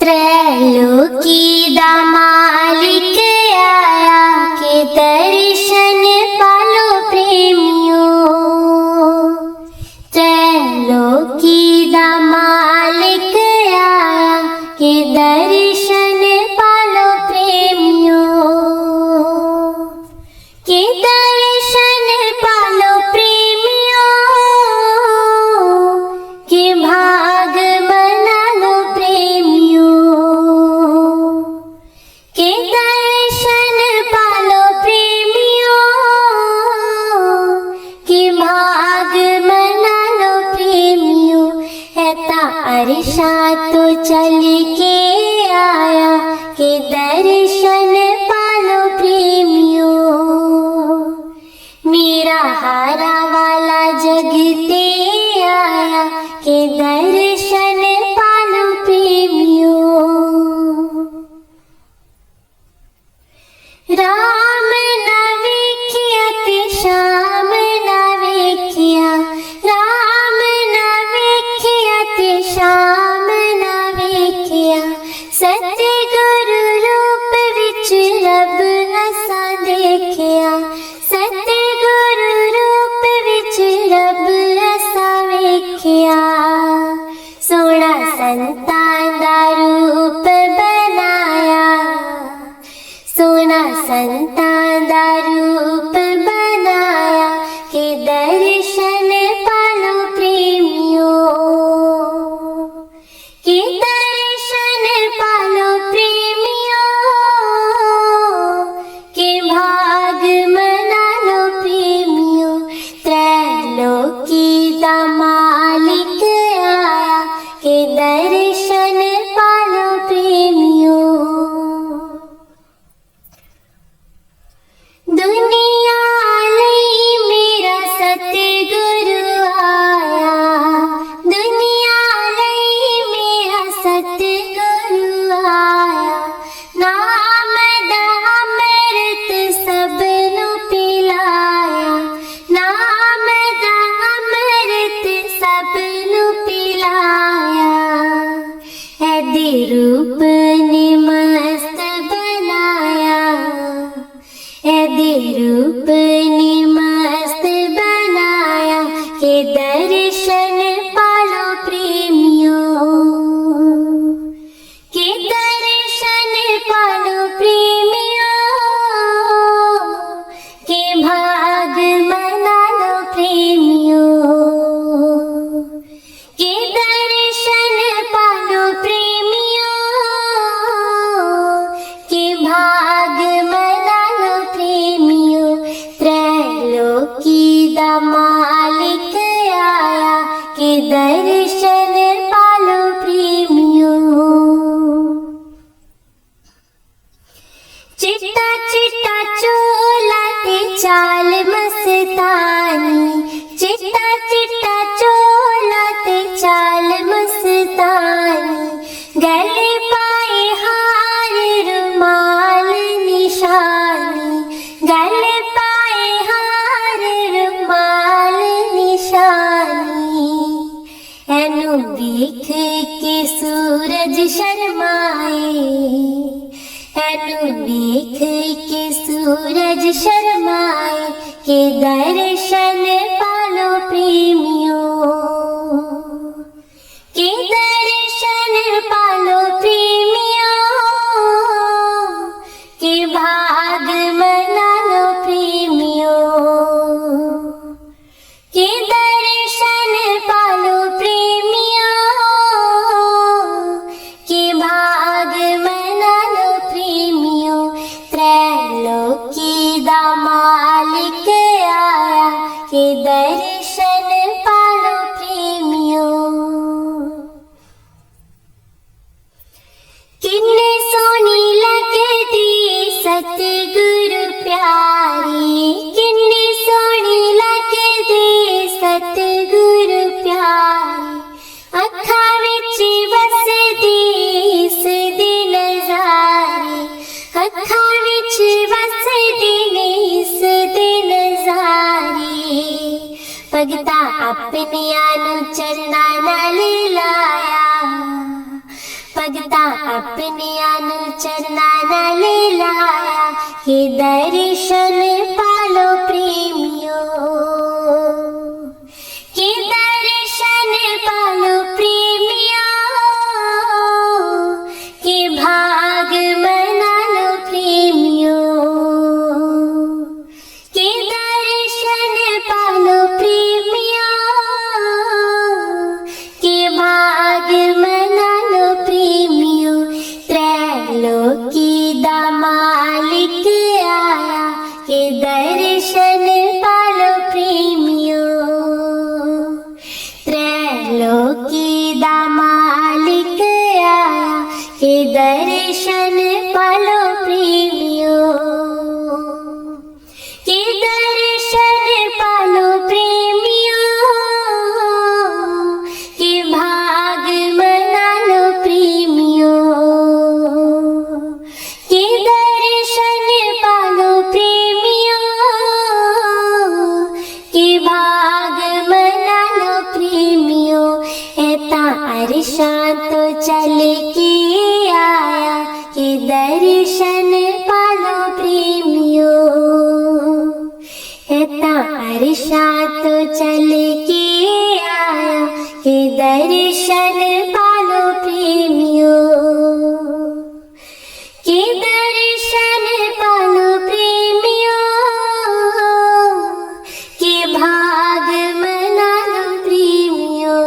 त्रैलोकी दा मालिक आया के दर्शन पालो प्रेमियों। त्रैलोकी दा मालिक आया के दर्शन पालो प्रेमियों। के दर्शन पालो प्रेमियों। के भाग मना लो प्रेमियों। के दर्शन पालो प्रेमियों। के भाग मना लो प्रेमियों। ऐता अरशा तो चल के आया के दर्शन पालो प्रेमियों। मेरा हारा वाला जगते आया के दर्शन पालो प्रेमियों। राम ना वेखिया ते श्याम ना वेखिया। राम ना वेखिया ते श्याम ना वेखिया। सतगुरु रूप विच रब असा देखिया। सतगुरु रूप विच रब असा वेखिया। सोना संतां दा रूप बनाया। सोना संतां दा रूप बनाया के दर्शन पालो प्रेमियों। के दर्शन पालो प्रेमियों। के भाग मना लो प्रेमियों। त्रैलोकी दा मालिक आया के दर्शन पालो प्रेमियों। दुनिया लई मेरा सतगुरु आया। दुनिया लई मेरा सतगुरु आया। नाम दा अमृत सबनू पिलाया। नाम दा अमृत सबनू पिलाया। ऐदे रूप ने मस्त बनाया। ऐदे रूप ने मस्त बनाया के दर्शन पालो प्रेमियों। के दर्शन पालो प्रेमियों। के भाग मना लो प्रेमियों। के दर्शन पालो प्रेमियों। के भाग मना लो प्रेमियों। त्रैलोकी दा मालिक आया के दर्शन पालो प्रेमियों। चिट्टा चिट्टा चोला ते चाल मस्तानी। चिट्टा चिट्टा चोला ते चाल मस्तानी। गले पाए हार रुमाल निशानी। गले पाए हार रुमाल निशानी। एनु देख के सूरज शर्माए। एनु देख के सूरज शर्माए के दर्शन पालो प्रेमियों। के दर्शन पालो प्रेमियों। के भाग मना लो प्रेमियों। के दर्शन पालो प्रेमियों। के भाग मना लो प्रेमियों। त्रैलोकी दा मालिक आया के दर्शन पालो प्रेमियों। किन्ने सोनी लगदी सतगुरु प्यारी। किन्नी सोनी लगदी सतगुरु प्यारी। अखा विच वसदी इस दी नज़ारी। अखा विच वसदी इस दी नज़ारी। भगता अपनियां नू चरना नाल लाया। भगता अपने अनुचर नाल लाया कि दर्शन पालो प्रेमियों, कि दर्शन पालो प्रेमियों, कि भाग मना लो प्रेमियों, कि दर्शन पालो प्रेमियों, कि भाग मना लो प्रेमियों। त्रैलोकी दा मालिक आया कि दर्शन पालो प्रेमियों, त्रैलोकी दा मालिक आया कि दर्शन पालो प्रेमियों, कि दर्शन पालो प्रेमियों, कि भाग मना लो प्रेमियों, कि दर्शन पालो प्रेमियों, कि भाग मना लो प्रेमियों। एता अरशां तो चल के आया कि दर्शन पालो प्रेमियों, एता अरशां तो चल के आया कि दर्शन पालो प्रेमियों, कि दर्शन पालो प्रेमियों, कि भाग मना लो प्रेमियों,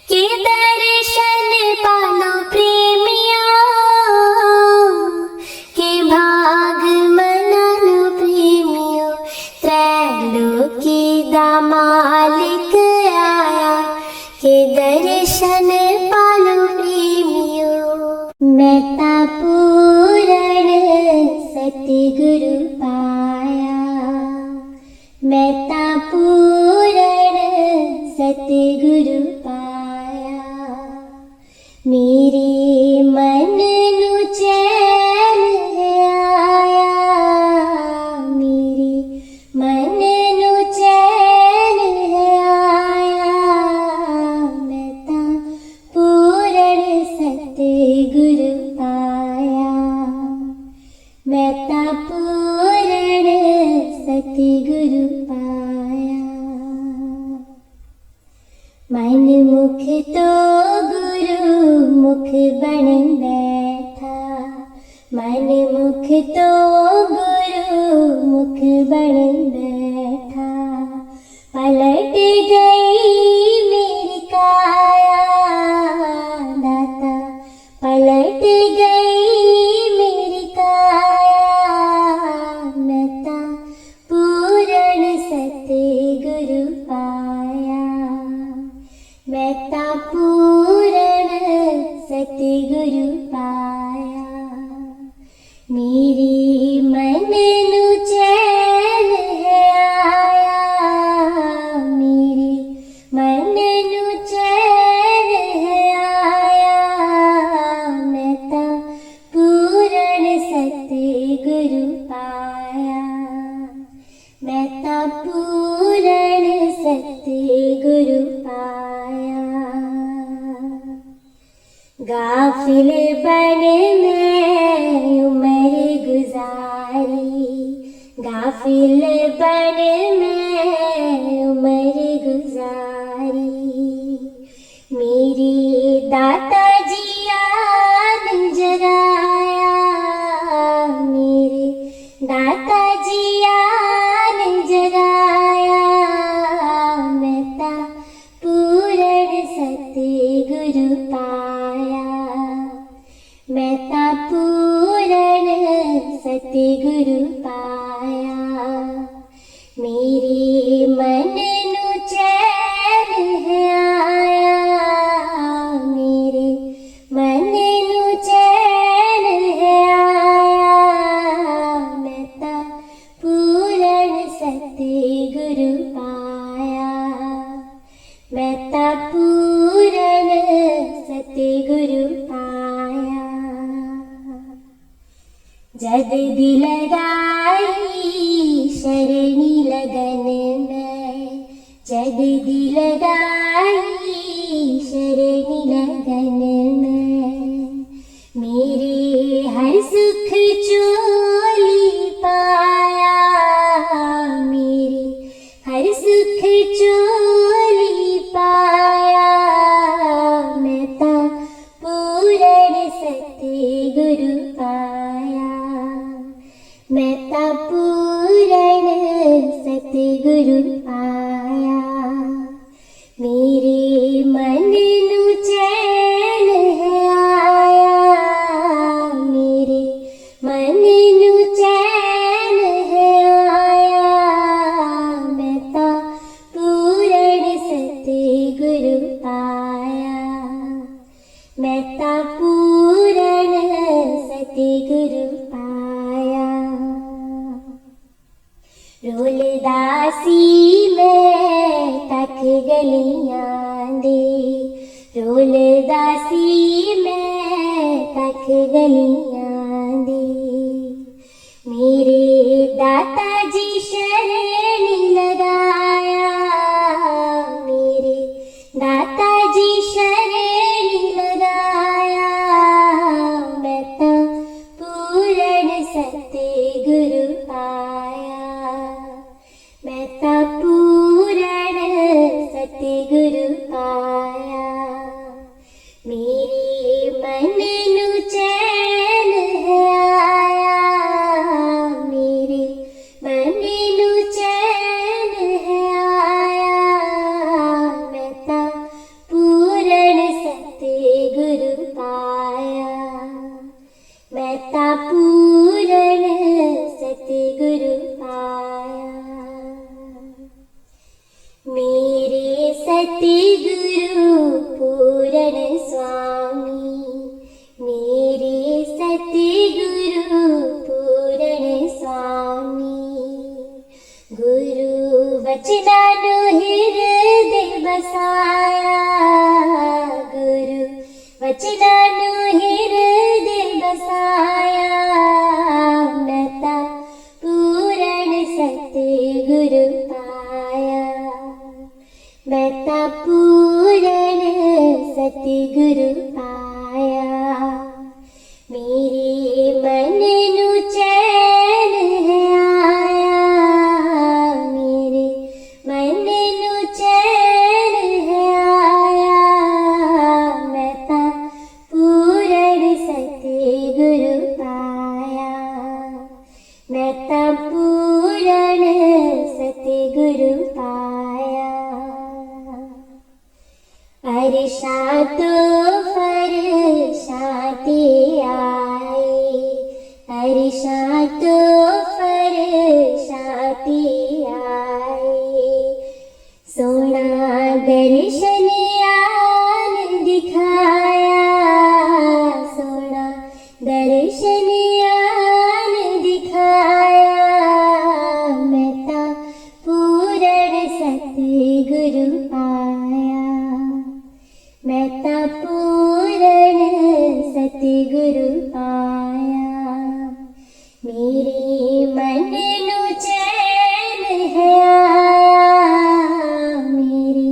कि दर्शन पालो प्रेमियों, कि भाग मना लो प्रेमियों। त्रैलोकी दा मालिक आया कि दर्शन पालो प्रेमियों। मैं ता पूरण सतगुरु पाया, मैं ता पूरण सतगुरु पाया, मेरे मन नू चैन है आया, मेरे मन नू चैन है आया, मैं ता पूरण सतगुरु पाया, मैं ता पूरण सतगुरु पाया। मन मुख तो गुरु मुख बन बैठा, मन मुख तो गुरु मुख बन बैठा, पलट गई मेरी काया दाता, पलट गई मेरी काया, मैं ता पूरण सतगुरु पाया, मैं ता पूरण सतगुरु पाया, मेरी मन नू चैन है आया, मेरी मन नू चैन है आया, मैं ता पूरण सतगुरु पाया, मैं ता पूरण सतगुरु पाया। गाफिल बन मैं उम्र गुजारी, गाफिल बन मैं उम्र गुजारी, मेरी दाता जी याद जगाया, मेरे दाता जी याद जगाया, मैं ता पूरण सतगुरु पाया, मैं ता पूरण सतगुरु पाया, मेरे मन नू चैन है आया, मेरे मन नू चैन है आया, मैं ता पूरण सतगुरु पाया, मैं ता पूरण सतगुरु पाया। जद दिल लगाई शरणी लगन में, जद दिल लगाई शरणी लगन में, मेरे हर सुख चोली पाया, मेरे हर सुख चोली पाया, मैं ता पूरण सतगुरु पाया, मैं ता पूरण सतगुरु पाया, मेरे मन नू चैन है आया, मेरे मन नू चैन है आया, मैं ता पूरण सतगुरु पाया, मैं ता पूरण सतगुरु पाया। रोलदासी में तक गलियां दे, रोलदासी में तक गलियां दे, मेरे दाता जी शरण लगाया, मेरे दाता जी शरण लगाया, मैं ता पूरण सतगुरु पाया, मैं ता पूरण सतगुरु पाया, मेरे मन नू चैन है आया, मेरे मन नू चैन है आया, मैं ता पूरण सतगुरु पाया, मैं ता पूरण सतगुरु पाया, मेरे सतगुरु पूरण स्वामी, मेरे सतगुरु पूरण स्वामी, गुरु वचनानु हृदय बसाया, गुरु वचनानु हृदय बसाया, मैं ता पूरण सतगुरु पाया, मैं ता पूरण सतगुरु पाया, मेरे मन नू चैन है आया, मेरे मन नू चैन है आया, मैं ता पूरण सतगुरु पाया, मैं ता पूरण सतगुरु पाया। अर्शा तो फरशाते आए, अर्शा तो फरशाते आए, सोना दर्शन आन दिखाया, सोना दर्शन आन दिखाया, मैं ता पूरण सतगुरु पाया, मैं ता पूरण सतगुरु पाया, मेरे मन नू चैन है आया, मेरे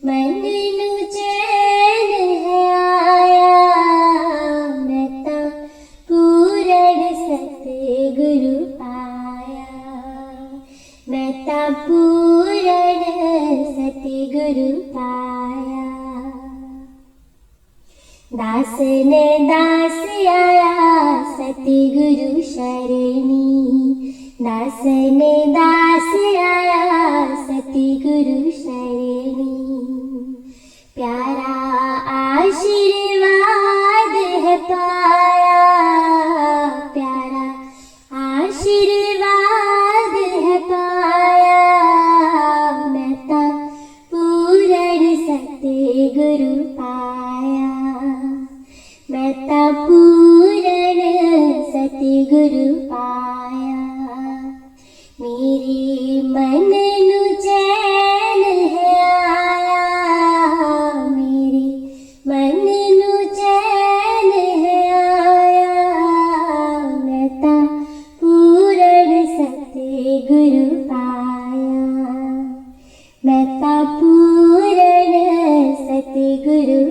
मन नू चैन है आया, मैं ता पूरण सतगुरु पाया, मैं ता पूरण सतगुरु पाया। दास ने दास आया सतगुरु शरणी, दास ने दास आया सतगुरु शरणी, प्यारा आशीर्वाद है पाया, प्यारा आशीर्वाद है पाया, मैं ता पूरण सतगुरु पाया, मैं ता पूरण सतगुरु पाया, मेरे मन नू चैन है आया, मेरे मन नू चैन है आया, मैं ता पूरण सतगुरु पाया, मैं ता पूरण सतगुरु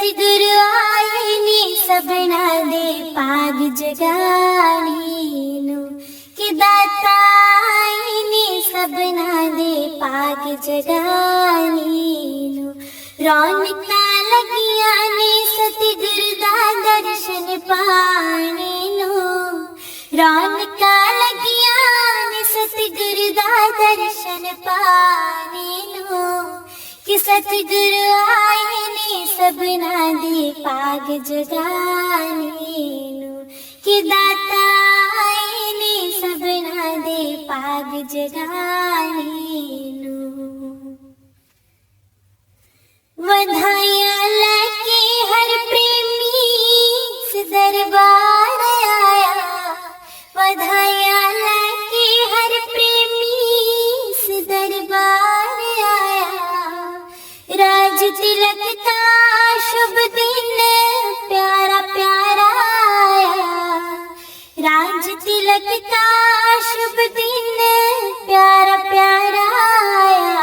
सतगुरु आए नी सबना दे पाग जगानी नु कि दाता आए नी सबना दे पाग जगानी नु रौनका लगिया ने सतगुरु दा दर्शन पाने नु रौनका लगिया ने सतगुरु दा दर्शन पाने नु कि सतगुरु आए ने सबना दे पाग जगाने नु कि दाता आए ने सबना दे पाग जगाने नु बधाइयाँ लेके हर प्रेमी से दरबार आया बधाइयाँ लेके हर प्रेमी से दरबार आया राज तिलक का शुभ दिन प्यारा प्यारा आया राज तिलक का शुभ दिन प्यारा प्यारा आया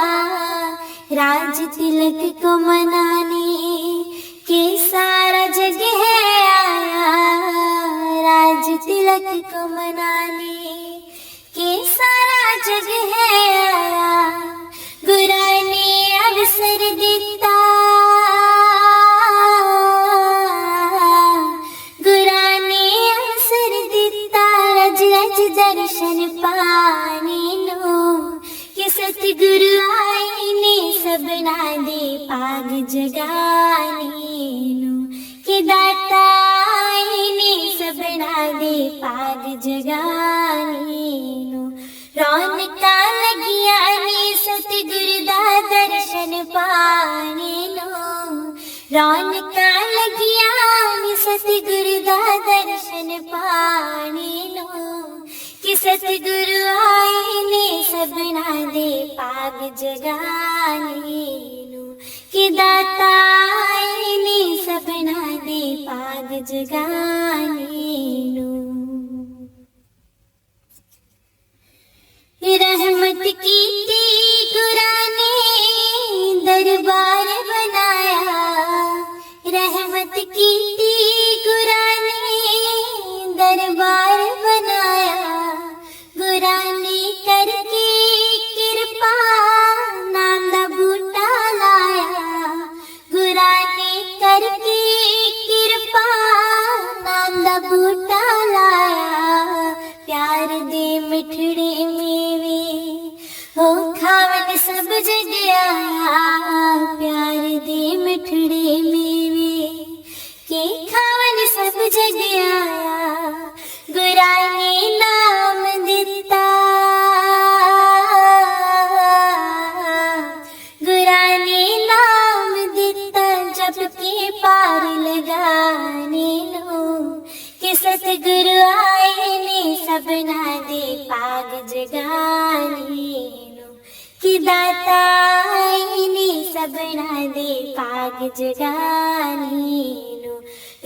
राज तिलक को मनाने के सारा जग है आया राज तिलक को मनाने के सारा जग है आया गुरा ने अवसर दिता गुरा ने अवसर दिता रज रज दर्शन पाने नो कि सतगुरु आए ने सबना दे पाग जगाने नु कि दाता आए ने सबना दे पाग जगाने नु रौनका लगिया ने सतगुरु दा दर्शन पाने नु रौनका लगिया ने सतगुरु दा दर्शन पाने नु कि सतगुरु आए ने सबना दे पाग जगाने नु कि दाता आए ने सबना दे पाग जगाने नु रहमत की गुरा ने दरबार बनाया रहमत की गुरा ने दरबार बनाया गुरा ने करके कृपा नाम दा बूटा लाया गुरा ने करके कृपा नाम दा बूटा लाया प्यार दे मिठड़े मेवे हो खावन सब जग आया प्यार दे मिठड़े मेवे के खावन सब जग आया गुरा ने नाम दिता गुरा ने नाम दिता जब के पार लगाने नो कि सतगुरु आए ने सबना दे पाग जगाने नो कि दाता आए ने सबना दे पाग जगाने नो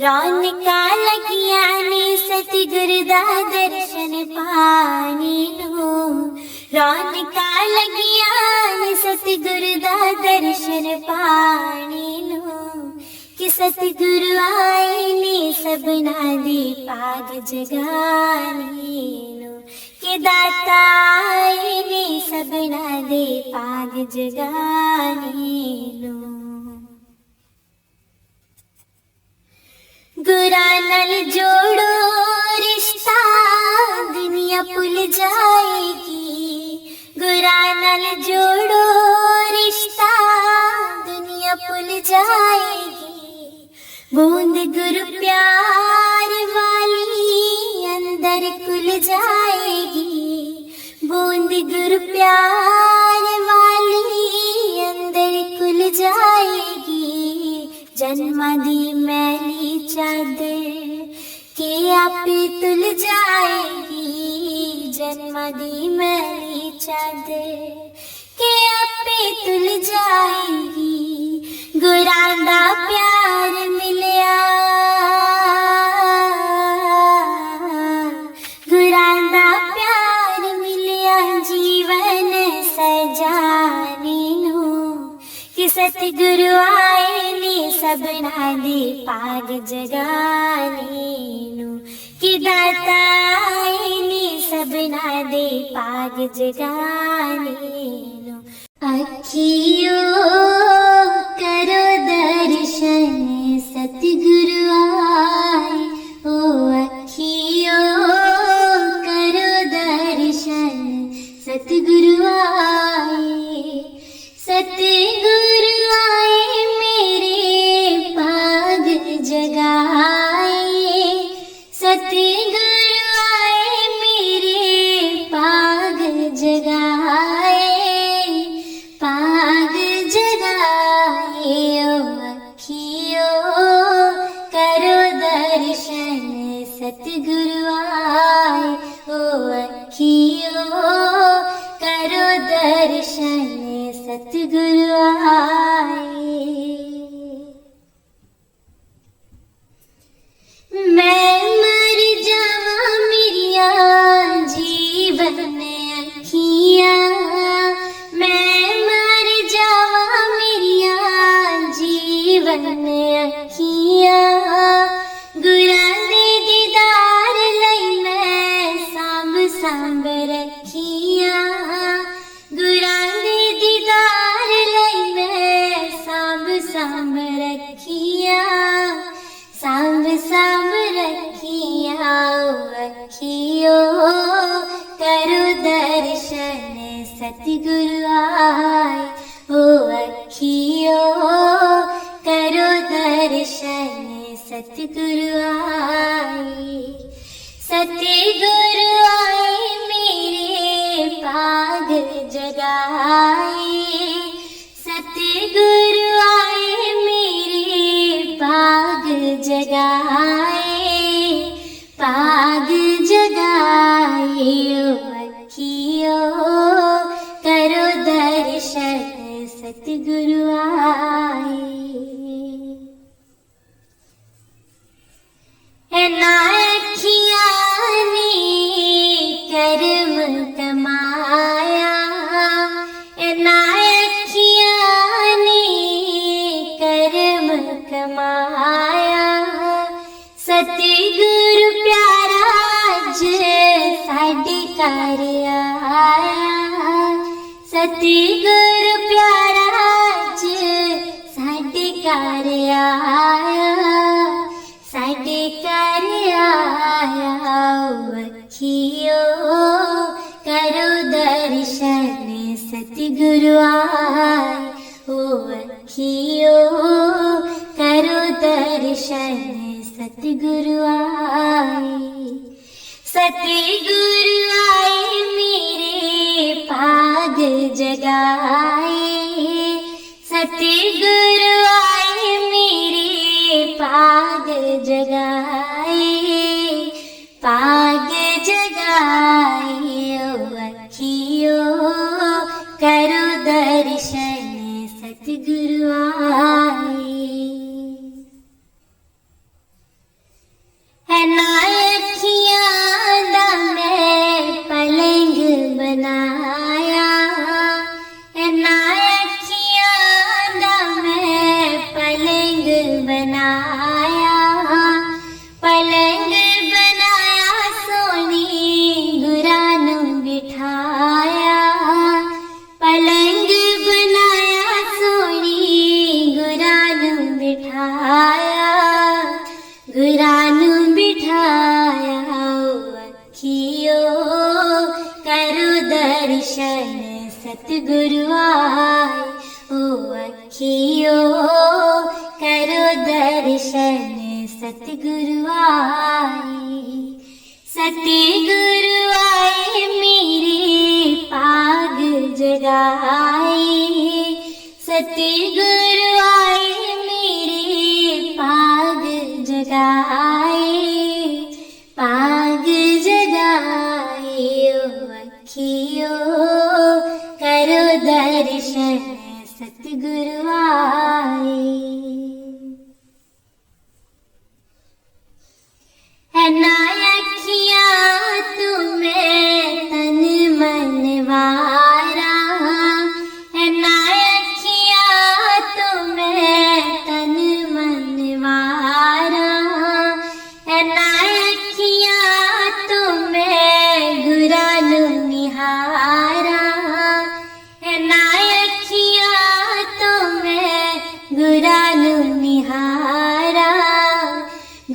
रौनका लगिया ने सतगुरु दा दर्शन पाने नो रौनका लगिया ने सतगुरु दा दर्शन पाने नो कि सतगुरु आए ने सबना दे पाग जगाने नो कि दाता आए ने सबना दे पाग जगाने नो गुरा नल जोड़ो रिश्ता दुनिया भूल जाएगी गुरा नल जोड़ो रिश्ता दुनिया भूल जाएगी बूंद गुरु प्यार वाली अंदर खुल जाएगी बूंद गुरु प्यार वाली अंदर खुल जाएगी जन्मा दी मैली चादर के आपे तुल जाएगी जन्मा दी मैली चादर के आपे तुल जाएगी गुरा दा प्यार मिलिया गुरा दा प्यार मिलिया जीवन सजाने नु कि सतगुरु आए ने सबना दे पाग जगाने नु कि दाता इनी सबना दे पाग जगाने नु। अखियों करो दर्शन सतगुरु आए, ओ अखियों करो दर्शन सतगुरु आए। सतगुरु आए मेरे पाग जगाए, सतगुरु आए मेरे पाग जगाए, पाग जगाए। ओ अखियों करो दर्शन सतगुरु आए, ओ अखियों करो दर्शन सतगुरु आए। मैं मर जावा मेरिया जीवन अखियां, मैं मर जावा मेरिया जीवन अखियां। गुरां दे दीदार लई मैं सांभ सांभ रखियां, गुरां दे दीदार लई मैं सांभ सांभ रखियां, सांभ सांभ रखियां। ओ अखियों करो दर्शन सतगुरु आए, ओ अखियों करो दर्शन सतगुरु आए। सतगुरु आए मेरे पाग जगाए, सतगुरु आए मेरे पाग जगाए, पाग जगाए। ओ अखियों करो दर्शन सतगुरु आए। ना अखियां ने कर्म कमाया, ना अखियां ने कर्म कमाया। सतगुरु प्यारा अज साडे घर आया, सतगुरु प्यारा अज साडे घर आया, साडे घर आया। ओ अखियों करो दर्शन सतगुरु आए, ओ अखियों करो दर्शन सतगुरु आए। सतगुरु आए मेरे पाग जगाए, सतगुरु आए मेरे पाग जगाए, पाग जगाए। ओ अखियों करो दर्शन सतगुरु आए। है ना अखियां दा मैं पलंग बनाया, है ना अखियां दा मैं पलंग बनाया, पलंग बनाया सोनी गुरां नूं बिठाया, पलंग बनाया सोनी गुरां नूं बिठाया, गुरां नूं बिठाया। ओ अखियों करो दर्शन सतगुरु आए, ओ अखियों करो दर्शन सतगुरु आए। सतगुरु आए मेरे पाग जगाए, सतगुरु आए मेरे पाग जगाए, पाग जगाए। ओ अखियों करो दर्शन सतगुरु आए। है ना अखियां तुम्हें तन मन वारा, है ना अखियां तुम्हें तन मन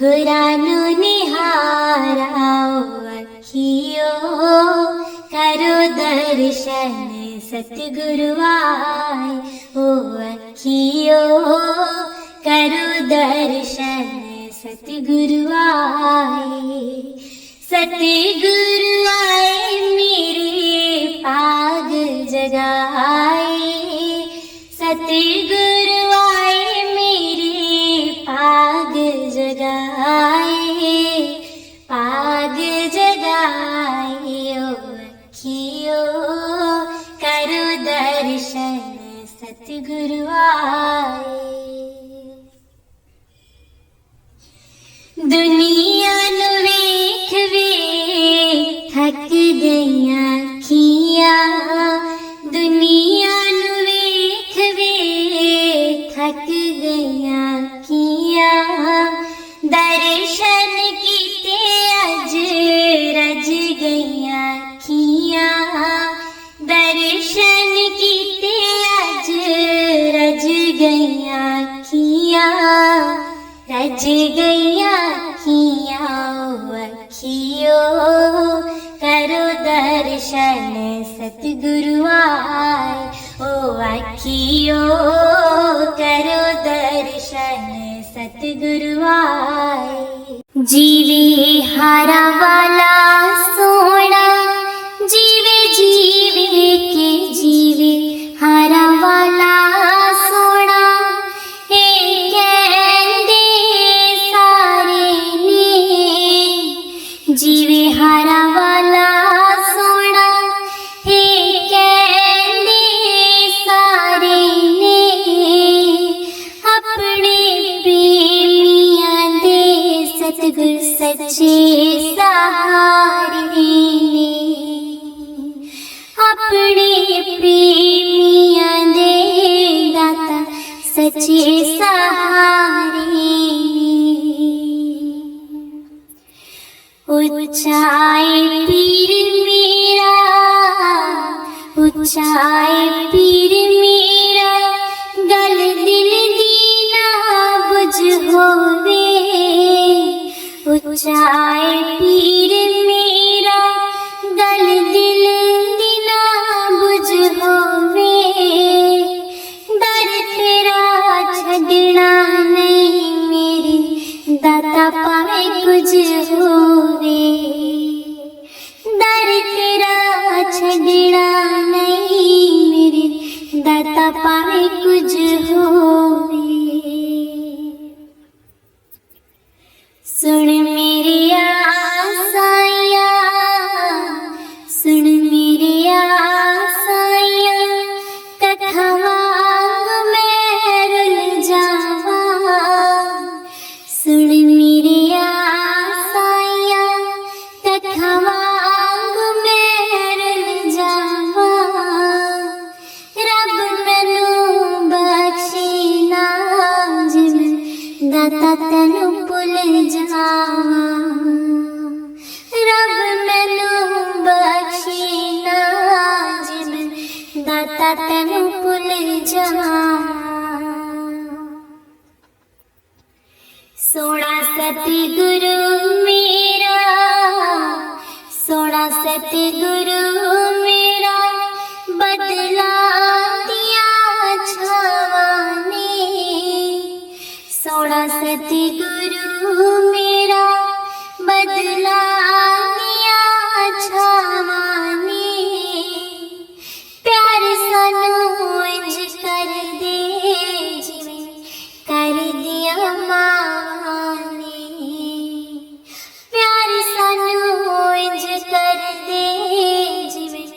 गुरानु निहाराओ अखियो करो दर्शन सतगुरु आए ओ अखियो करो दर्शन सतगुरु आए। सतगुरु आए मेरे पाग जगाए, सतगुरु आए मेरे पाग जगाए, पाग जगाए ओ अखियो करो दर्शन सतगुरु आए। दुनिया नु वेख वेख थक गईयां अखियां, दुनिया नु वेख वेख थक गईयां अखियां, दर्शन कीते अज रज गईयां अखियां, दर्शन कीते अज रज गईयां अखियां, रज गईयां अखियां ओ अखियो करो दर्शन सतगुरु आए ओ अखियो करो दर्शन सतगुरु आए। जीवे हारा वाला सोना, जीवे जीवे के जीवे हारा वाला सोना, जीवे हारा वाला सोना हे कहंदे सारे ने, अपने प्रेमियां दे सतगुर सच्चे सहारे ने, अपने प्रेमियां दे दाता सच्चे सहारे ने। ऊंचाई पीर मेरा, ऊंचाई पीर मेरा, गल दिल दी ना बुझ होवे, ऊंचाई पीर मेरा, गल दिल दी ना बुझ होवे, दर तेरा छड़ना नहीं मेरे दाता पावे कुछ होवे, दर तेरा छड़ना नहीं मेरे दाता पावे कुछ होवे। सुन मेरी आसाइयां, सुन मेरी आसाइयां, कथा वांग मैं रुल जावा, सुन मेरी आसाइयां, कथा वांग मैं रुल जावा, रब मैनू बख्शे ना जिवें दाता तैनू भुल जावा, रब मैनू बख्शे ना जिवें दाता तैनू भुल जावा। सोना सतगुरु मेरा, सोना सतगुरु मेरा, बदला दिया छावां ने, सोना सतगुरु मेरा, बदला दिया छावां ने, प्यार सानू इंज कर दे जिवें कर दिया मां ने, प्यार सानू इंज कर दे जिवें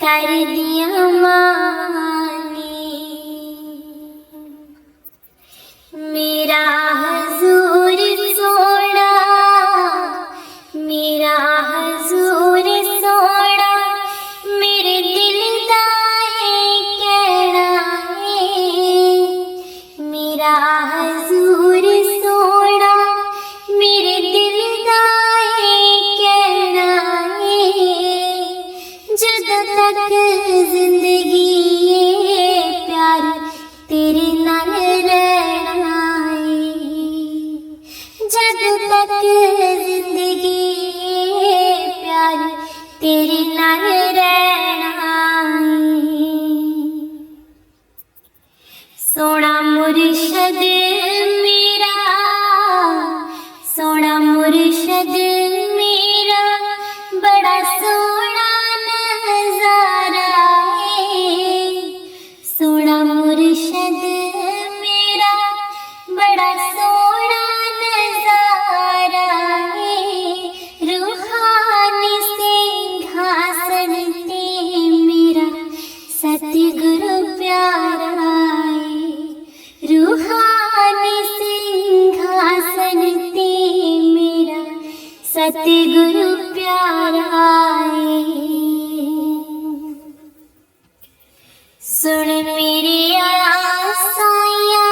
कर दिया मां ने। मेरा हजूर सोना, जद तक जिंदगी प्यार तेरे नाल रहना सोना मुर्शद मेरा सोना मुर्शद मेरा बड़ा सोना नजारा है सोना मुर्शद मेरा बड़ा सोना नजारा है रूहानी सिंहासन ते मेरा सतगुरु प्यारा रूहानी सिंहासन ते मेरा सतगुरु प्यारा है सुन मेरी आसाइयाँ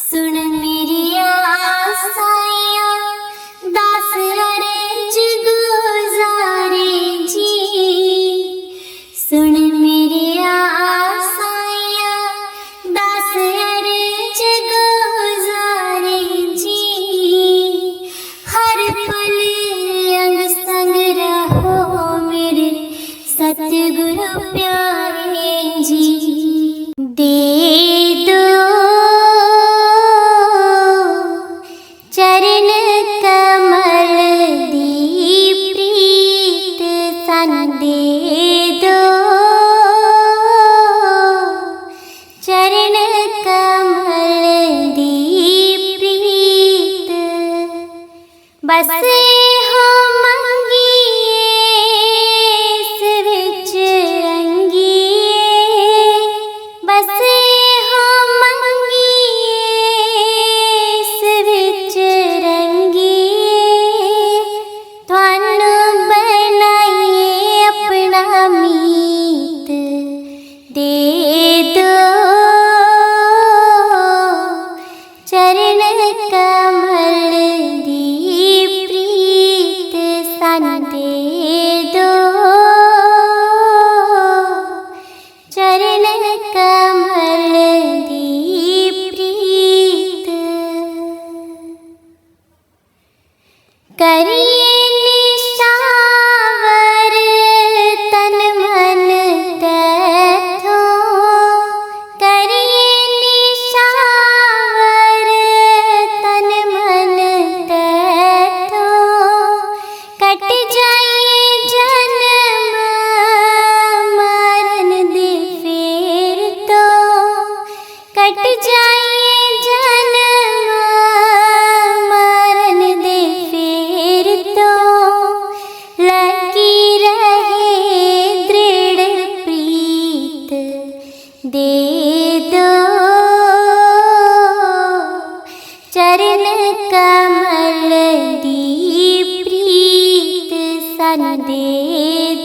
सुन मेरी आसाइयाँ दास अर्ज गुजारे जी सुन मेरी आसाइयाँ दास अर्ज गुजारे जी हर पल अंग संग रहो मेरे सतगुरु प्यारे जी दे दो चरण कमल दी प्रीत सन दे दो चरण कमल दी प्रीत बस हो मंगिए सिर विच रंगिए बस हो मंगिए सिर विच रंगिए थानू बनाइए अपना मीत दे दो चरण कमल दी प्रीत सन दे दो चरण कमल दी प्रीत करिए निशावर तन मन तैथों करिए निशावर तन मन तैथों कट जाइए जन्म मरण दे फेर तो कट जाइए जन्म मरण दे फेर तो लगी रहे दृढ़ प्रीत दे दो चरण कमल दी प्रीत सन दे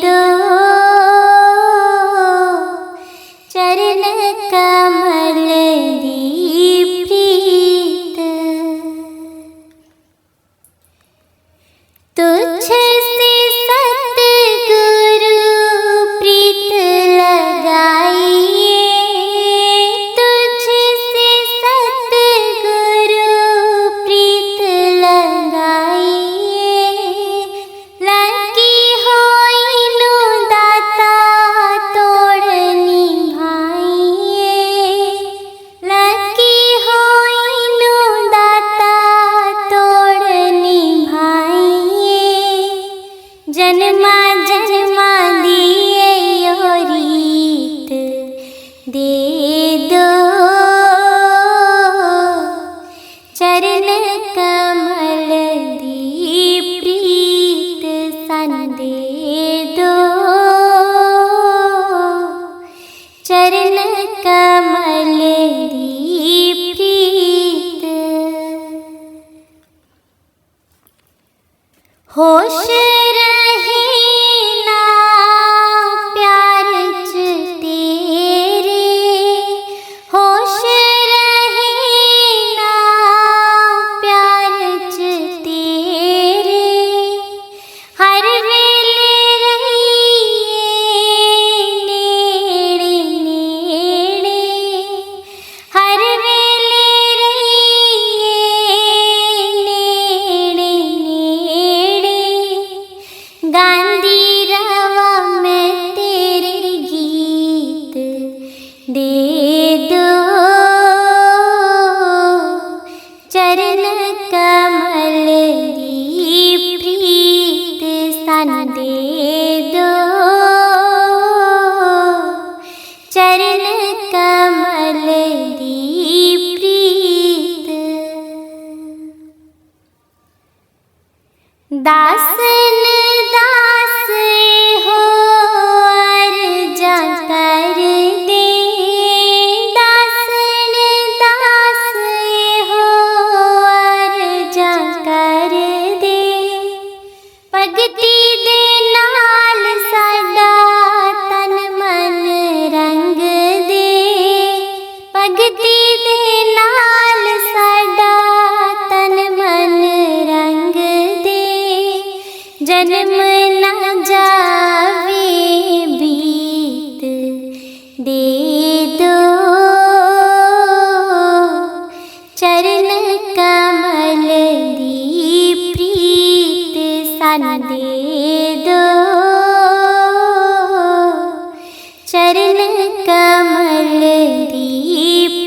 दो चरण कमल दी प्रीत तुझ से सतगुरु प्रीत लगाइए तुझ से सतगुरु प्रीत लगाइए लगी होई नु दाता तोड़नी भाइए लगी होई नु दाता तोड़नी भाइए जन्मा जन्मा दिए यो रीत दे दो चरण कमल दी प्रीत सन दे दो चरण कमल दी प्रीत होश रहे ना प्यार च तेरे होश रहे ना प्यार च तेरे हर वेले रहिए नेड़े नेड़े हर वेले रहिए कमल दी प्रीत सन दे दो, चरण कमल दी प्रीत। दासन दास हो अर्जा कर दे, दासन दास हो अर्जा कर दे, भगती दे नाल साडा तन मन रंग दे, भगती दे नाल साडा तन मन रंग दे, जन्म न जावे बीत दे दो, चरण कमल दी प्रीत सन दे दो, चरण कमल दी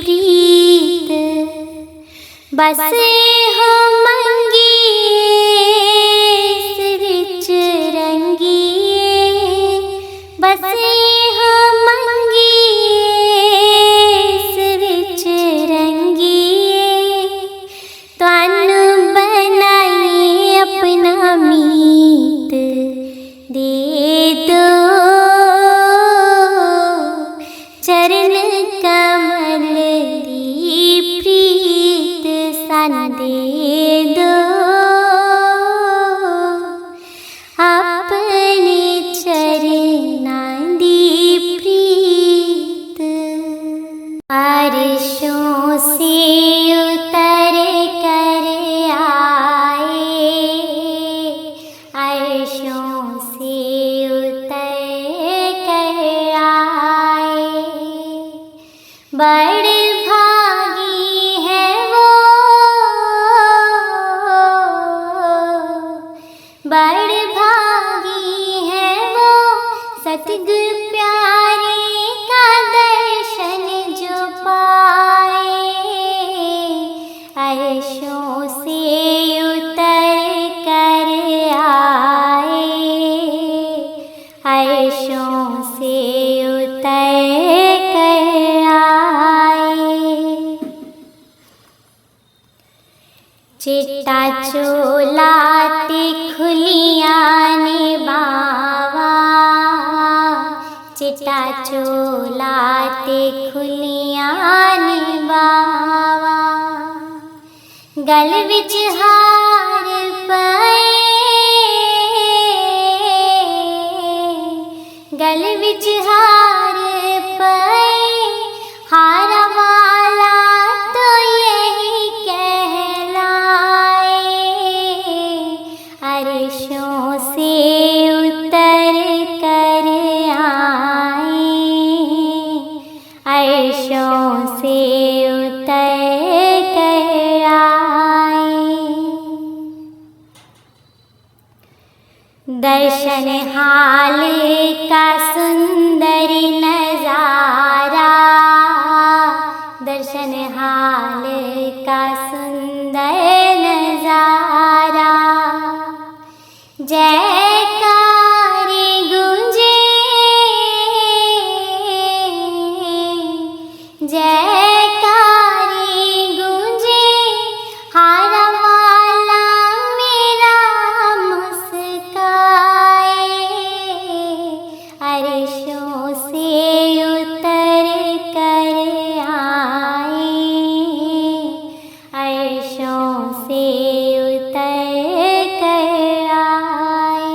प्रीत। बसे हो मंगिए विच रंगिए, बसे हो मंगिए विच रंगिए, तुहानू बनाइए अपना मीत दे दो, चरण कमल दी प्रीत सन दे दो, अपने चरनां दी प्रीत। अर्शों से उतर कर आए, अर्शों से उतर कर आए, बड़े भागी है वो, बड़े भागी है वो, सतगुर प्यारे का दर्शन जो पाए, अर्शों से उतर कर आए, अर्शों से उतर कर आए। चिट्टा चोला ते खुलियां ने बावा, चिट्टा चोला ते खुलियां ने बावा, गल विच हार पाए, गल विच हार पाए, हारा वाला तो यही कहलाए, अर्शों से उतर कर आए, अर्शों से उतर कर आए। दर्शन हाल का सुंदर नजारा, दर्शन हाल का सुंदर नजारा, जयकारे गूंजे, जयकारे गूंजे, हारा वाला मेरा मुस्काए, अर्शों से उतर कर आए, अर्शों से उतर कर आए।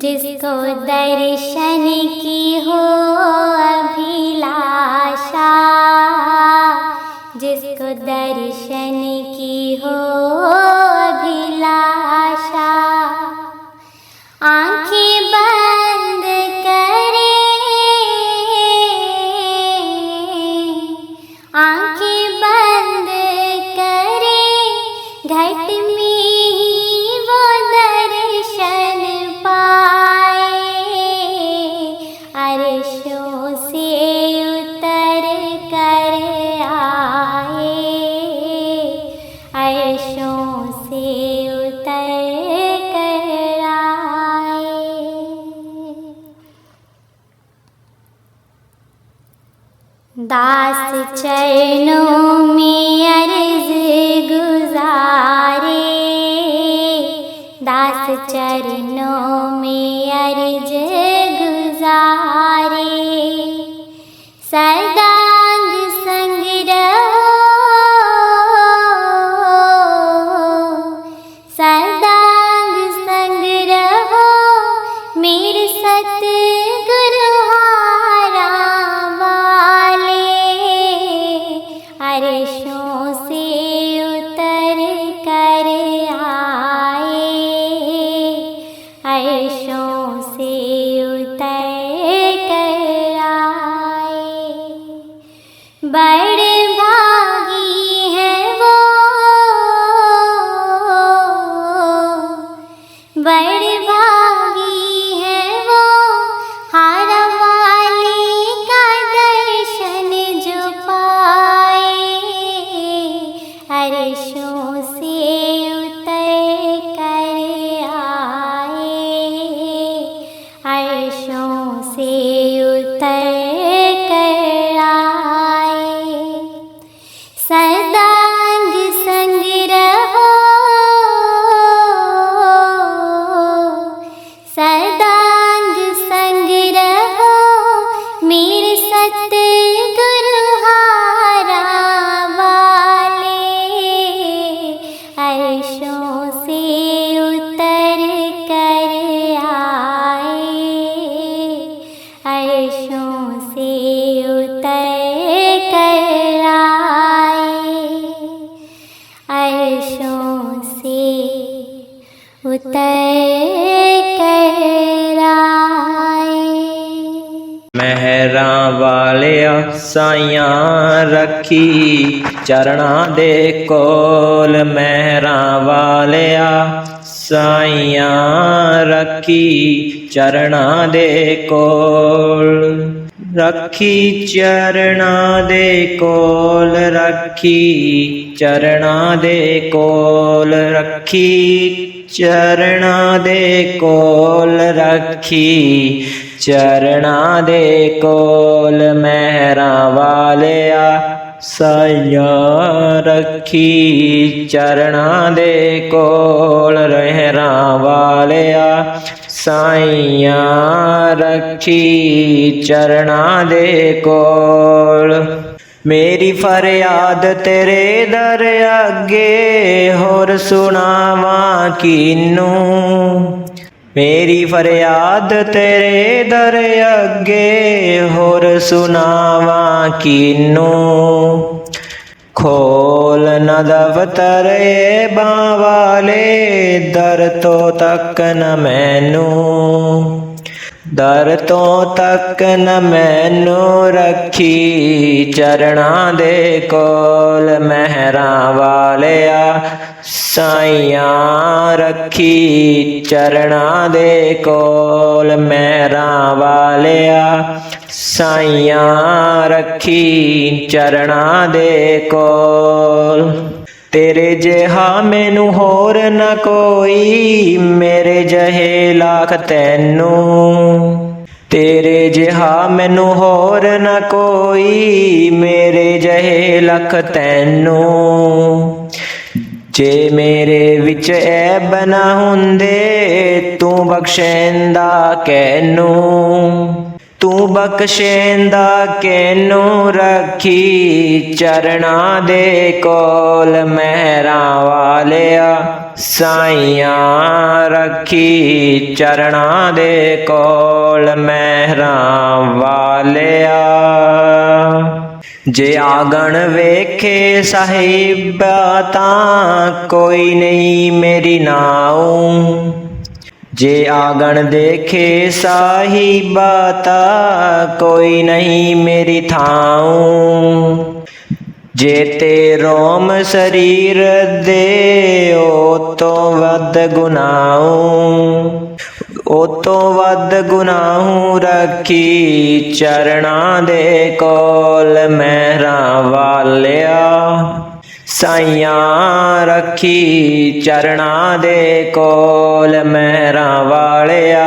जिसको दर्शन की हो अभिलाषा, जिसको दर्शन की हो अभिलाषा, आंखें बंद करे, आंखें बंद करे, घट में ही वो दर्शन पाए, अर्शों से उतर कर चरणों में अर्ज गुजारे, दास चरणों में अर्ज गुजारे। सदांग संग रहो, सदांग संग रहो मेरे सतगुरु हारा वाले। अर्शों से उतर कर आए, अर्शों से उतर कर आए। बड़े भागी है वो, बड़े भागी है वो हारा वाले का दर्शन जो पाए। अर्शों से उतर कर आए, अर्शों से उतर कर आए। सदांग संग रहो, सदांग संग रहो मेरे सतगुरु हारा वाले। अर्शों से उतर कर आए, अर्शों से उतर कर आए, अर्शों से उतर कर आए। ਮਹਿਰਾਂ ਵਾਲਿਆ ਸਾਈਆਂ ਰੱਖੀ ਚਰਨਾਂ ਦੇ ਕੋਲ। ਮਹਿਰਾਂ ਵਾਲਿਆ ਸਾਈਆਂ ਰੱਖੀ ਚਰਨਾਂ ਦੇ ਕੋਲ। ਰੱਖੀ ਚਰਨਾਂ ਦੇ ਕੋਲ, ਰੱਖੀ ਚਰਨਾਂ ਦੇ ਕੋਲ, ਰੱਖੀ ਚਰਨਾਂ ਦੇ ਕੋਲ, ਰੱਖੀ ਚਰਨਾਂ ਦੇ ਕੋਲ। ਮਹਿਰਾਂ ਵਾਲਿਆ ਸਾਈਆਂ ਰੱਖੀ ਚਰਨਾਂ ਦੇ ਕੋਲ। ਮਹਿਰਾਂ ਵਾਲਿਆ ਸਾਈਆਂ ਰੱਖੀ ਚਰਨਾਂ ਦੇ ਕੋਲ। ਮੇਰੀ ਫਰਿਆਦ ਤੇਰੇ ਦਰ ਅੱਗੇ ਹੋਰ ਸੁਣਾਵਾਂ ਕਿਨੂੰ। ਮੇਰੀ ਫਰਿਆਦ ਤੇਰੇ ਦਰ ਅੱਗੇ ਹੋਰ ਸੁਣਾਵਾਂ ਕਿਨੂੰ। ਖੋਲ ਨਾ ਦਫ਼ਤਰ ਏ ਬਾਂ ਵਾਲੇ, ਦਰ ਤੋਂ ਤੱਕ ਨ ਮੈਨੂੰ, ਦਰ ਤੋਂ ਤੱਕ ਨ ਮੈਨੂੰ। ਰੱਖੀ ਚਰਨਾਂ ਦੇ ਕੋਲ। ਮਹਿਰਾਂ ਵਾਲਿਆ ਸਾਈਆਂ ਰੱਖੀ ਚਰਨਾਂ ਦੇ ਕੋਲ। ਮਹਿਰਾਂ ਵਾਲਿਆ ਸਾਈਆਂ ਰੱਖੀ ਚਰਨਾਂ ਦੇ ਕੋਲ। ਤੇਰੇ ਜਿਹਾ ਮੈਨੂੰ ਹੋਰ ਨਾ ਕੋਈ, ਮੇਰੇ ਜਿਹੇ ਲੱਖ ਤੈਨੂੰ। ਤੇਰੇ ਜਿਹਾ ਮੈਨੂੰ ਹੋਰ ਨਾ ਕੋਈ, ਮੇਰੇ ਜਿਹੇ ਲੱਖ ਤੈਨੂੰ। ਜੇ ਮੇਰੇ ਵਿੱਚ ਐਬ ਨਾ ਹੁੰਦੇ, ਤੂੰ ਬਖਸ਼ੈਂਦਾ ਕਿਹਨੂੰ, ਤੂੰ ਬਖਸ਼ੈਂਦਾ ਕਿਹਨੂੰ। ਰੱਖੀ ਚਰਨਾਂ ਦੇ ਕੋਲ। ਮਹਿਰਾਂ ਵਾਲਿਆ ਸਾਈਆਂ ਰੱਖੀ ਚਰਨਾਂ ਦੇ ਕੋਲ। ਮਹਿਰਾਂ ਵਾਲਿਆ ਜੇ ਆਗਣ ਵੇਖੇ ਸਾਹਿਬਾ ਤਾਂ ਕੋਈ ਨਹੀਂ ਮੇਰੀ ਨਾਉ। ਜੇ ਆਗਣ ਦੇਖੇ ਸਾਹਿਬਾ ਤਾਂ ਕੋਈ ਨਹੀਂ ਮੇਰੀ ਥਾਉ। ਜੇ ਤੇ ਰੋਮ ਸਰੀਰ ਦੇ ਉਹ ਤੋਂ ਵੱਧ ਗੁਨਾਹੂ, ਉਹ ਤੋਂ ਵੱਧ ਗੁਨਾਹੂ। ਰੱਖੀ ਚਰਨਾਂ ਦੇ ਕੋਲ। ਮਹਿਰਾਂ ਵਾਲਿਆ ਸਾਈਆਂ ਰੱਖੀ ਚਰਨਾਂ ਦੇ ਕੋਲ। ਮਹਿਰਾਂ ਵਾਲਿਆ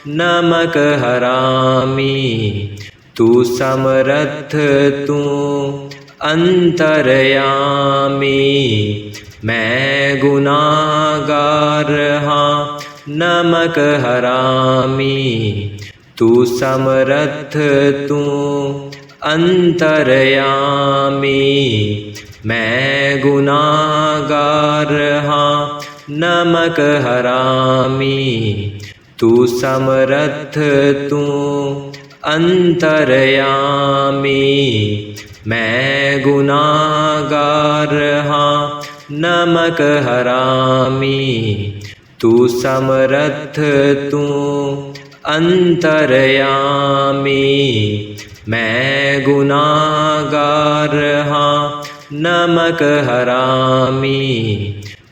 नमक हरामी। तू समरथ तू अंतरयामी। मैं गुनाहगार हाँ नमक हरामी। तू समरथ तू अंतरयामी। मैं गुनाहगार हाँ नमक हरामी। तू समरथ तू अंतरयामी। मैं गुनाहगार हाँ नमक हरामी। तू समरथ तू अंतरयामी। मैं गुनाहगार हाँ नमक हरामी।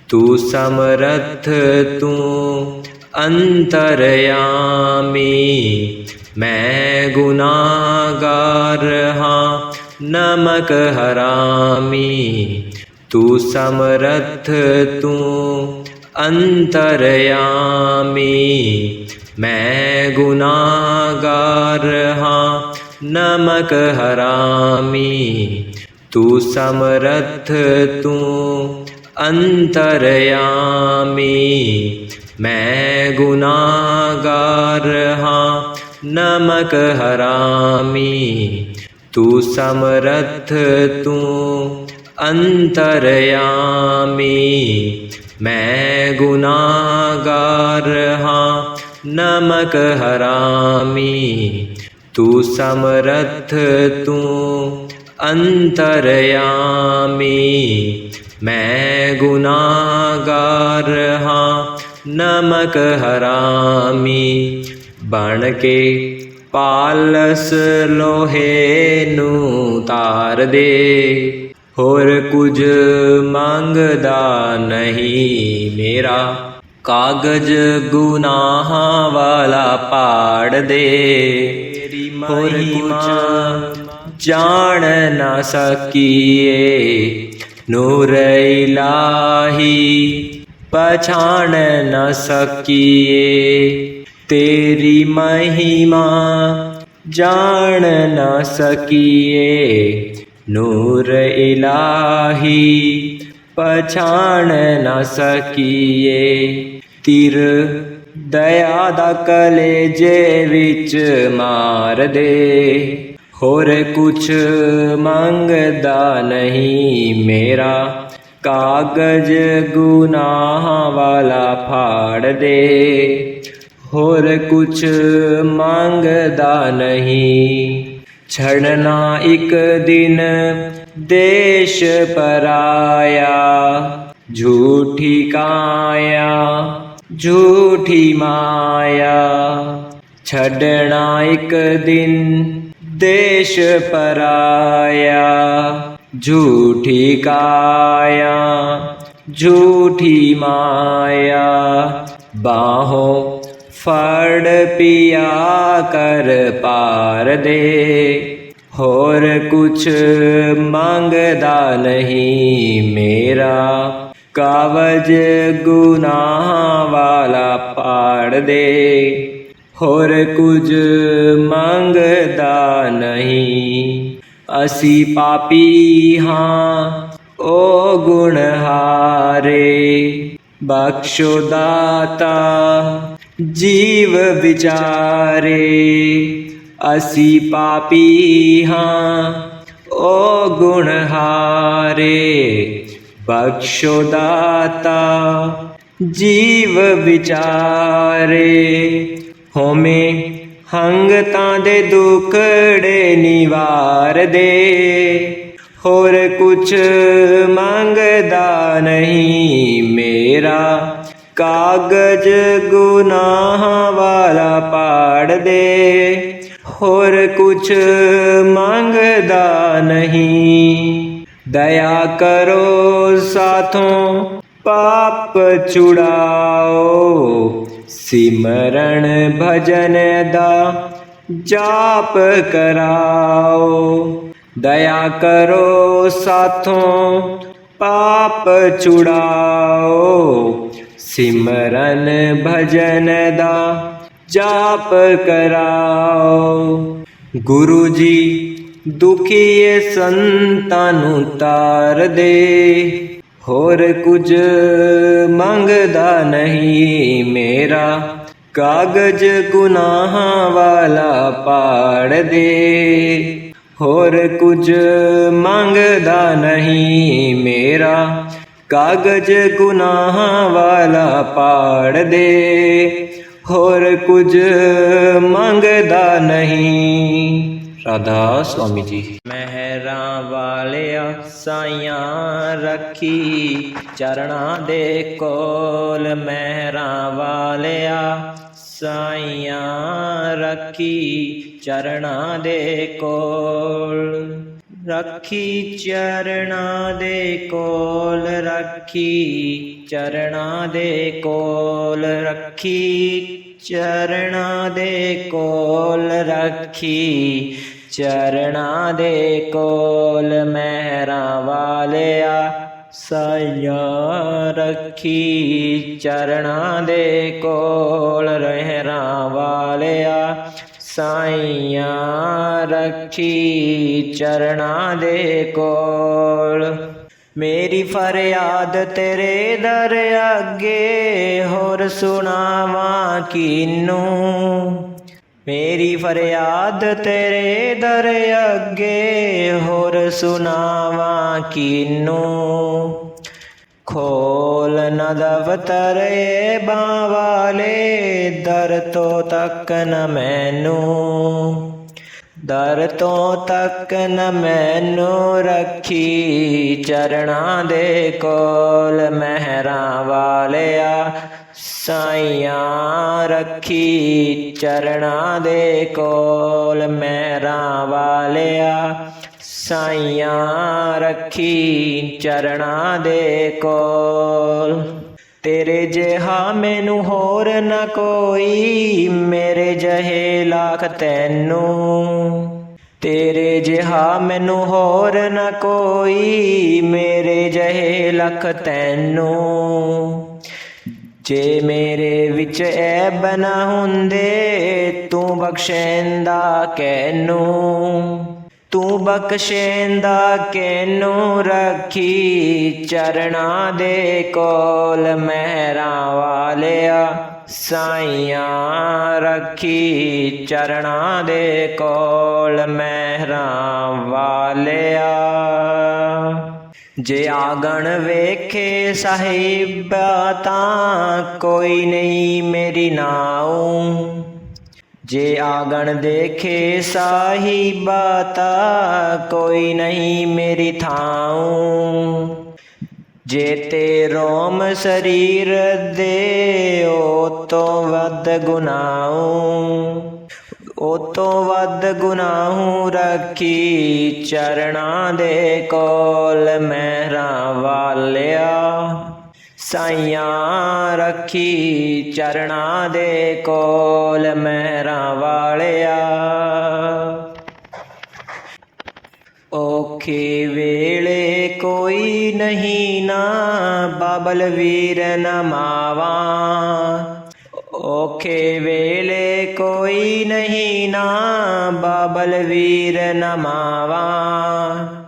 तू समरथ तू अंतरयामी। मैं गुनाहगार हाँ नमक हरामी। तू समरथ तू अंतरयामी। मैं गुनाहगार हाँ नमक हरामी। तू समरथ तू अंतरयामी। मैं गुनाहगार हाँ नमक हरामी। तू समरथ तू अंतरयामी। मैं गुनाहगार हाँ नमक हरामी। तू समरथ तू अंतरयामी। मैं गुनाहगार हाँ नमक हरामी। बन के पालस लोहे नू तार दे। होर कुछ मंगदा नहीं मेरा। कागज गुनाह वाला पाड़ दे। होर कुछ जान न सकिए। नूर इलाही पछाण न सकिए। तेरी महिमा जान न सकिए। नूर इलाही पछाण न सकिए। तिर दया दा कलेजे विच मार दे। होर कुछ मंगदा नहीं मेरा। कागज गुनाह वाला फाड़ दे। होर कुछ मंगदा नहीं। छड़ना एक दिन देश पराया। झूठी काया झूठी माया। छड़ना एक दिन देश पराया। झूठी काया झूठी माया। बाहों फड़ पिया कर पार दे। होर कुछ मंगदा नहीं मेरा। कागज गुनाह वाला फाड़ दे। होर कुछ मंगदा नहीं। असी पापी हाँ ओ गुणहारे। बख्शो दाता जीव विचारे। असी पापी हाँ ओ गुणहारे। बख्शो दाता जीव विचारे। होमे हंगतां दे दुखड़े निवार दे। होर कुछ मंगदा नहीं मेरा। कागज गुनाह वाला पाड़ दे। होर कुछ मंगदा नहीं। दया करो साथों पाप छुड़ाओ। सिमरण भजन दा जाप कराओ। दया करो साथों पाप छुड़ाओ। सिमरन भजन दा ਜਾਪ ਕਰਾਓ। ਗੁਰੂ ਜੀ ਦੁਖੀਏ ਸੰਤਾਂ ਨੂੰ ਤਾਰ ਦੇ, ਹੋਰ ਕੁਝ ਮੰਗਦਾ ਨਹੀਂ ਮੇਰਾ, ਕਾਗਜ਼ ਗੁਨਾਹਾਂ ਵਾਲਾ ਪਾੜ ਦੇ। ਹੋਰ ਕੁਝ ਮੰਗਦਾ ਨਹੀਂ ਮੇਰਾ, ਕਾਗਜ਼ ਗੁਨਾਹਾਂ ਵਾਲਾ ਪਾੜ ਦੇ। ਹੋਰ ਕੁਝ ਮੰਗਦਾ ਨਹੀਂ। ਰਾਧਾ ਸੁਆਮੀ ਜੀ। ਮਹਿਰਾਂ ਵਾਲਿਆ ਸਾਈਆਂ ਰੱਖੀ ਚਰਨਾਂ ਦੇ ਕੋਲ, ਮਹਿਰਾਂ ਵਾਲਿਆ ਸਾਈਆਂ ਰੱਖੀ ਚਰਨਾਂ ਦੇ ਕੋਲ। ਰੱਖੀ ਚਰਨਾਂ ਦੇ ਕੋਲ, ਰੱਖੀ ਚਰਨਾਂ ਦੇ ਕੋਲ, ਰੱਖੀ ਚਰਨਾਂ ਦੇ ਕੋਲ, ਰੱਖੀ ਚਰਨਾਂ ਦੇ ਕੋਲ। ਮਹਿਰਾਂ ਵਾਲਿਆ ਸਾਈਆਂ ਰੱਖੀ ਚਰਨਾਂ ਦੇ ਕੋਲ, ਮਹਿਰਾਂ ਵਾਲਿਆ ਸਾਈਆਂ ਰੱਖੀ ਚਰਨਾਂ ਦੇ ਕੋਲ। ਮੇਰੀ ਫਰਿਆਦ ਤੇਰੇ ਦਰ ਅੱਗੇ, ਹੋਰ ਸੁਣਾਵਾਂ ਕਿਹਨੂੰ। ਮੇਰੀ ਫਰਿਆਦ ਤੇਰੇ ਦਰ ਅੱਗੇ, ਹੋਰ ਸੁਣਾਵਾਂ ਕਿਹਨੂੰ। ਖੋਲ ਨਾ ਦਫ਼ਤਰ ਏ ਬਾਂ ਵਾਲੇ, ਦਰ ਤੋਂ ਤੱਕ ਨ ਮੈਨੂੰ, ਦਰ ਤੋਂ ਤੱਕ ਨ ਮੈਨੂੰ। ਰੱਖੀ ਚਰਨਾਂ ਦੇ ਕੋਲ, ਮਹਿਰਾਂ ਵਾਲਿਆ ਸਾਈਆਂ ਰੱਖੀ ਚਰਨਾਂ ਦੇ ਕੋਲ, ਮਹਿਰਾਂ ਵਾਲਿਆ ਸਾਈਆਂ ਰੱਖੀ ਚਰਨਾਂ ਦੇ ਕੋਲ। ਤੇਰੇ ਜਿਹਾ ਮੈਨੂੰ ਹੋਰ ਨਾ ਕੋਈ, ਮੇਰੇ ਜਿਹੇ ਲੱਖ ਤੈਨੂੰ। ਤੇਰੇ ਜਿਹਾ ਮੈਨੂੰ ਹੋਰ ਨਾ ਕੋਈ, ਮੇਰੇ ਜਿਹੇ ਲੱਖ ਤੈਨੂੰ। ਜੇ ਮੇਰੇ ਵਿੱਚ ਐਬ ਨਾ ਹੁੰਦੇ, ਤੂੰ ਬਖਸ਼ੈਂਦਾ ਕਿਹਨੂੰ, ਤੂੰ ਬਖਸ਼ੈਂਦਾ ਕਿਹਨੂੰ। ਰੱਖੀ ਚਰਨਾਂ ਦੇ ਕੋਲ, ਮਹਿਰਾਂ ਵਾਲਿਆ ਸਾਈਆਂ ਰੱਖੀ ਚਰਨਾਂ ਦੇ ਕੋਲ, ਮਹਿਰਾਂ ਵਾਲਿਆ। ਜੇ ਆਗਣ ਵੇਖੇ ਸਾਹਿਬਾ ਤਾਂ ਕੋਈ ਨਹੀਂ ਮੇਰੀ ਨਾਉ। ਜੇ ਆਗਣ ਦੇਖੇ ਸਾਹਿਬਾ ਤਾਂ ਕੋਈ ਨਹੀਂ ਮੇਰੀ ਥਾਉ। ਜੇ ਤੇ ਰੋਮ ਸਰੀਰ ਦੇ ਉਹ ਤੋਂ ਵੱਧ ਗੁਨਾਹੂ, ਉਹ ਤੋਂ ਵੱਧ ਗੁਨਾਹੂ। ਰੱਖੀ ਚਰਨਾਂ ਦੇ ਕੋਲ, ਮਹਿਰਾਂ ਵਾਲਿਆ ਸਾਈਆਂ ਰੱਖੀ ਚਰਨਾਂ ਦੇ ਕੋਲ, ਮਹਿਰਾਂ ਵਾਲਿਆ। ਔਖੇ ਵੇਲੇ ਕੋਈ ਨਹੀਂ ਨਾ, ਬਾਬਲ ਵੀਰ ਨਮਾਵਾ। ਔਖੇ ਵੇਲੇ ਕੋਈ ਨਹੀਂ ਨਾ, ਬਾਬਲ ਵੀਰ ਨਮਾਵਾ।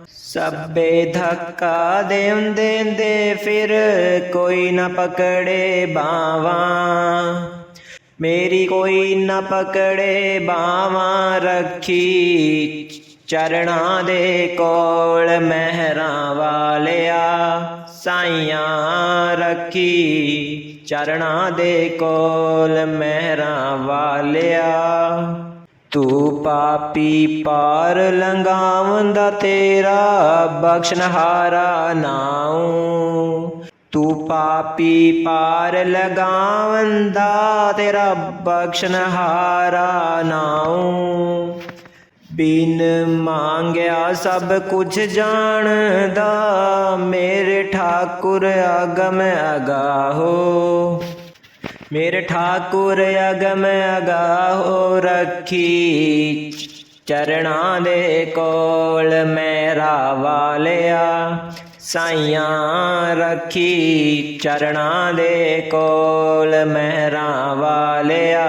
ਸਭੇ ਧੱਕਾ ਦੇਂਦੇ ਫਿਰ ਕੋਈ ਨਾ ਪਕੜੇ ਬਾਵਾਂ। ਮੇਰੀ ਕੋਈ ਨਾ ਪਕੜੇ ਬਾਵਾਂ। ਰੱਖੀ ਚਰਨਾਂ ਦੇ ਕੋਲ, ਮਹਿਰਾਂ ਵਾਲਿਆ ਸਾਈਆਂ ਰੱਖੀ ਚਰਨਾਂ ਦੇ ਕੋਲ, ਮਹਿਰਾਂ ਵਾਲਿਆ। ਤੂੰ ਪਾਪੀ ਪਾਰ ਲੰਘਾਵੰਦਾ, ਤੇਰਾ ਬਖਸ਼ਨਹਾਰਾ ਨਾਉ। ਤੂੰ ਪਾਪੀ ਪਾਰ ਲਗਾਵੰਦਾ, ਤੇਰਾ ਬਖਸ਼ਨਹਾਰਾ ਨਾਉ। ਬਿਨ ਮੰਗਿਆ ਸਭ ਕੁਝ ਜਾਣਦਾ, ਮੇਰੇ ਠਾਕੁਰ ਅਗਮ ਅਗਾਹੋ। ਮੇਰੇ ਠਾਕੁਰ ਅਗਮ ਅਗਾਹੋ। ਰੱਖੀ ਚਰਨਾਂ ਦੇ ਕੋਲ, ਮਹਿਰਾਂ ਵਾਲਿਆ ਸਾਈਆਂ ਰੱਖੀ ਚਰਨਾਂ ਦੇ ਕੋਲ, ਮਹਿਰਾਂ ਵਾਲਿਆ।